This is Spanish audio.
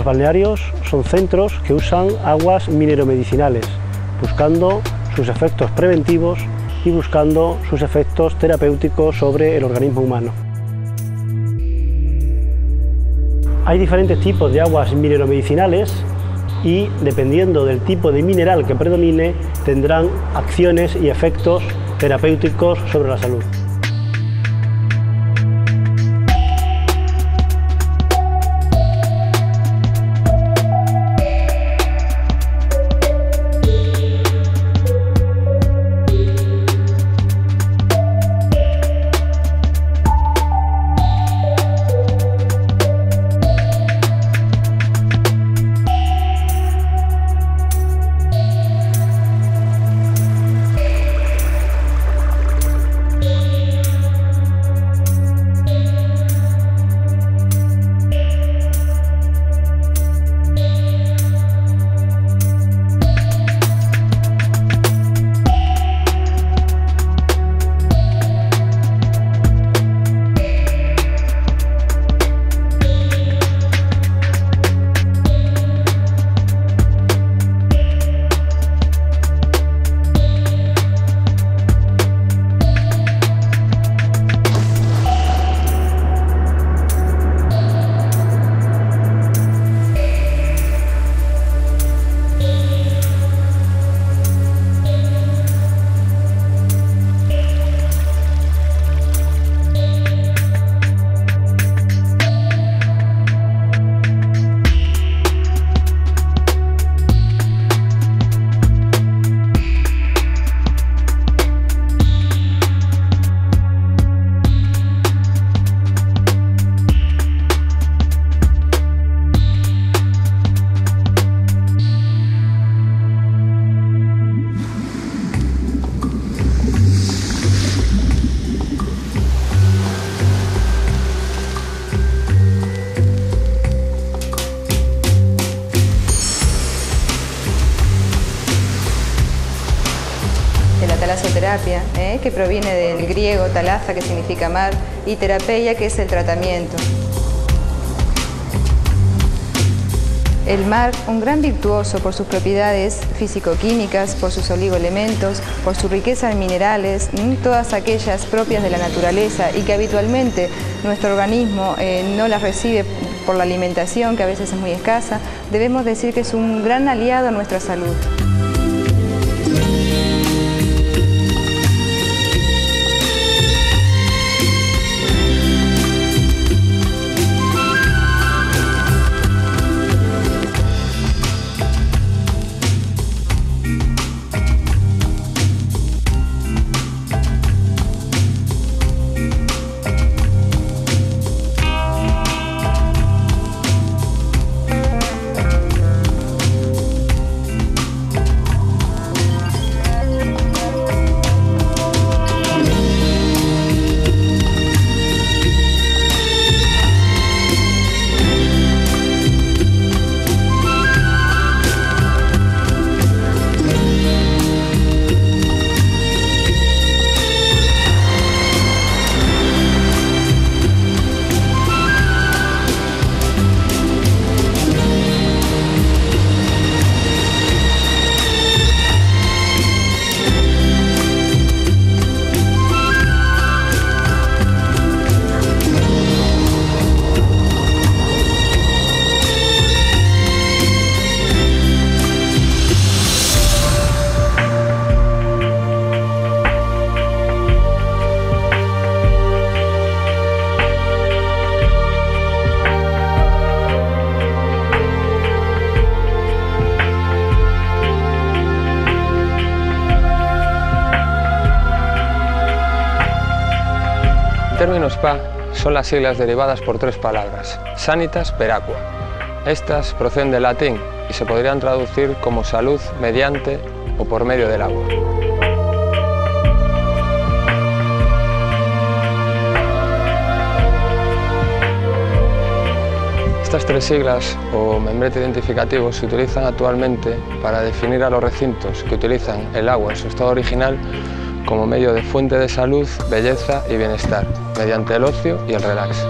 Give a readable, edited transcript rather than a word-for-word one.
balnearios son centros que usan aguas mineromedicinales, buscando sus efectos preventivos y buscando sus efectos terapéuticos sobre el organismo humano. Hay diferentes tipos de aguas mineromedicinales y, dependiendo del tipo de mineral que predomine, tendrán acciones y efectos terapéuticos sobre la salud. La talasoterapia, que proviene del griego talasa, que significa mar, y terapeia, que es el tratamiento. El mar, un gran virtuoso por sus propiedades físico-químicas, por sus oligoelementos, por su riqueza en minerales, todas aquellas propias de la naturaleza y que habitualmente nuestro organismo no las recibe por la alimentación, que a veces es muy escasa. Debemos decir que es un gran aliado a nuestra salud. El término spa son las siglas derivadas por tres palabras: sanitas per aqua. Estas proceden del latín y se podrían traducir como salud mediante o por medio del agua. Estas tres siglas o membrete identificativos se utilizan actualmente para definir a los recintos que utilizan el agua en su estado original como medio de fuente de salud, belleza y bienestar, mediante el ocio y el relax.